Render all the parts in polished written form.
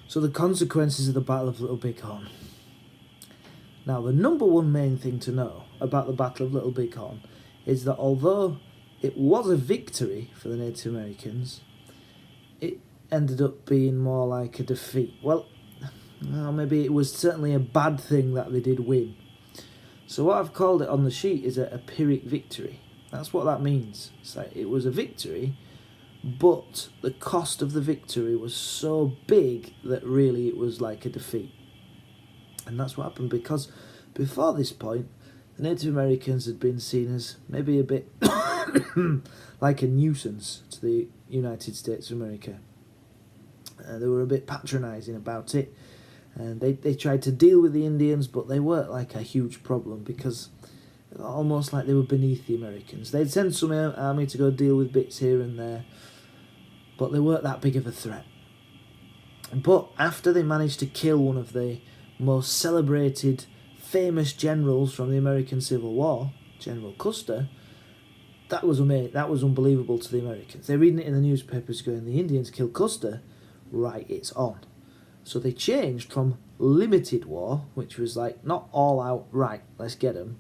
So the consequences of the Battle of Little Bighorn. Now, the number one main thing to know about the Battle of Little Bighorn is that although it was a victory for the Native Americans, it ended up being more like a defeat. Well, maybe it was certainly a bad thing that they did win. So what I've called it on the sheet is a Pyrrhic victory. That's what that means. It's like it was a victory, but the cost of the victory was so big that really it was like a defeat. And that's what happened, because before this point, the Native Americans had been seen as maybe a bit like a nuisance to the United States of America. They were a bit patronising about it, and they tried to deal with the Indians, but they weren't like a huge problem, because almost like they were beneath the Americans. They'd send some army to go deal with bits here and there, but they weren't that big of a threat. But after they managed to kill one of the most celebrated, famous generals from the American Civil War, General Custer, that was amazing. That was unbelievable to the Americans. They're reading it in the newspapers going, the Indians killed Custer, right, it's on. So they changed from limited war, which was like not all out, right, let's get them,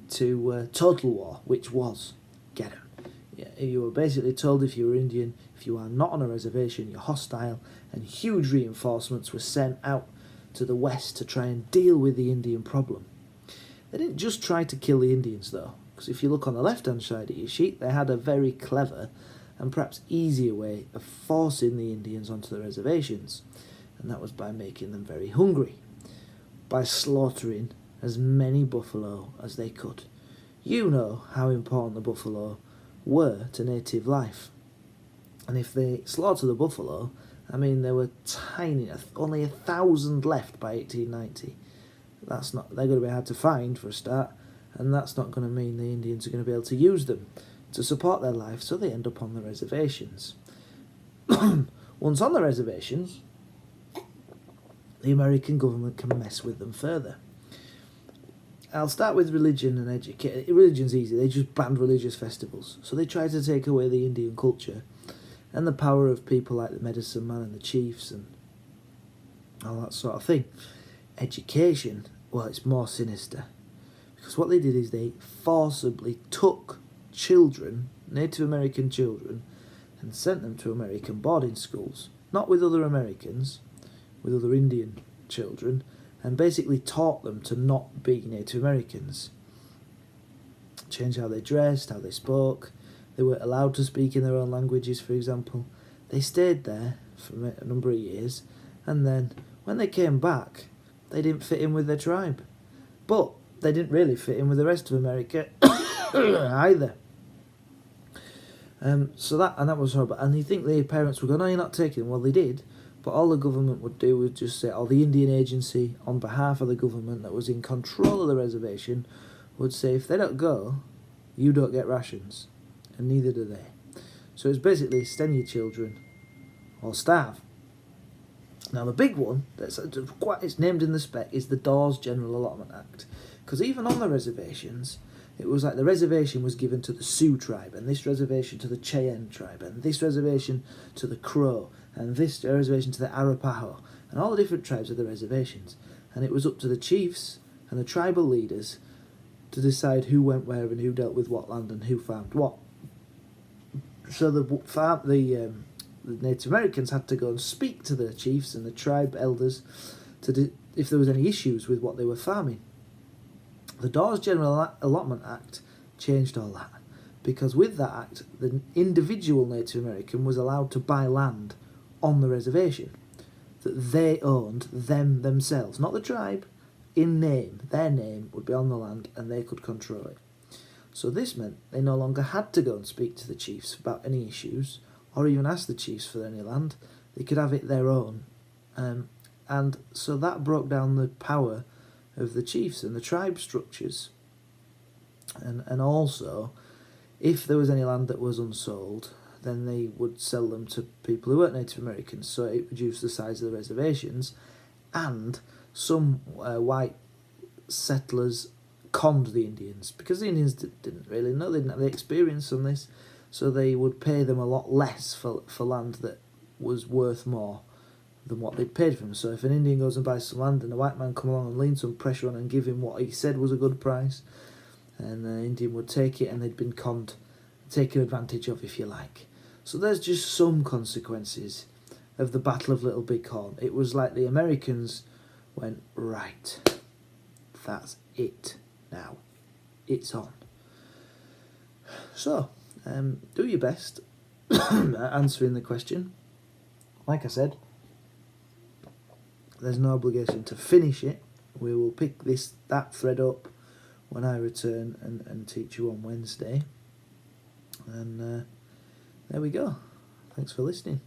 to total war, which was get them. Yeah, you were basically told if you were Indian, if you are not on a reservation, you're hostile, and huge reinforcements were sent out to the west to try and deal with the Indian problem. They didn't just try to kill the Indians though, because if you look on the left-hand side of your sheet, they had a very clever and perhaps easier way of forcing the Indians onto the reservations, and that was by making them very hungry, by slaughtering as many buffalo as they could. You know how important the buffalo were to native life, and if they slaughter the buffalo, I mean, there were tiny, only 1,000 left by 1890. They're going to be hard to find for a start, and that's not going to mean the Indians are going to be able to use them to support their life, so they end up on the reservations. Once on the reservations, the American government can mess with them further. I'll start with religion and education. Religion's easy, they just banned religious festivals. So they tried to take away the Indian culture and the power of people like the medicine man and the chiefs and all that sort of thing. Education, well, it's more sinister. Because what they did is they forcibly took children, Native American children, and sent them to American boarding schools. Not with other Americans, with other Indian children, and basically taught them to not be Native Americans. Changed how they dressed, how they spoke. They weren't allowed to speak in their own languages, for example. They stayed there for a number of years, and then when they came back, they didn't fit in with their tribe. But they didn't really fit in with the rest of America either. So that was horrible. And you think the parents were going, no, you're not taking them. Well, they did. But all the government would do was just say, or the Indian agency on behalf of the government that was in control of the reservation would say, if they don't go, you don't get rations. And neither do they. So it's basically send your children or starve. Now the big one, it's named in the spec, is the Dawes General Allotment Act. Because even on the reservations, it was like the reservation was given to the Sioux tribe, and this reservation to the Cheyenne tribe, and this reservation to the Crow, and this reservation to the Arapaho, and all the different tribes of the reservations. And it was up to the chiefs and the tribal leaders to decide who went where and who dealt with what land and who farmed what. So the Native Americans had to go and speak to the chiefs and the tribe elders if there was any issues with what they were farming. The Dawes General Allotment Act changed all that, because with that act, the individual Native American was allowed to buy land on the reservation that they owned themselves, not the tribe, in name. Their name would be on the land and they could control it. So this meant they no longer had to go and speak to the chiefs about any issues, or even ask the chiefs for any land. They could have it their own. And so that broke down the power of the chiefs and the tribe structures. And also, if there was any land that was unsold, then they would sell them to people who weren't Native Americans, so it reduced the size of the reservations, and some white settlers conned the Indians, because the Indians didn't really know, they didn't have the experience on this, so they would pay them a lot less for land that was worth more than what they'd paid for them. So if an Indian goes and buys some land and a white man come along and lean some pressure on and give him what he said was a good price, and the Indian would take it, and they'd been conned, taken advantage of, if you like. So there's just some consequences of the Battle of Little Bighorn. It was like the Americans went, right, that's it now. It's on. So, do your best at answering the question. Like I said, there's no obligation to finish it. We will pick that thread up when I return and teach you on Wednesday. And there we go. Thanks for listening.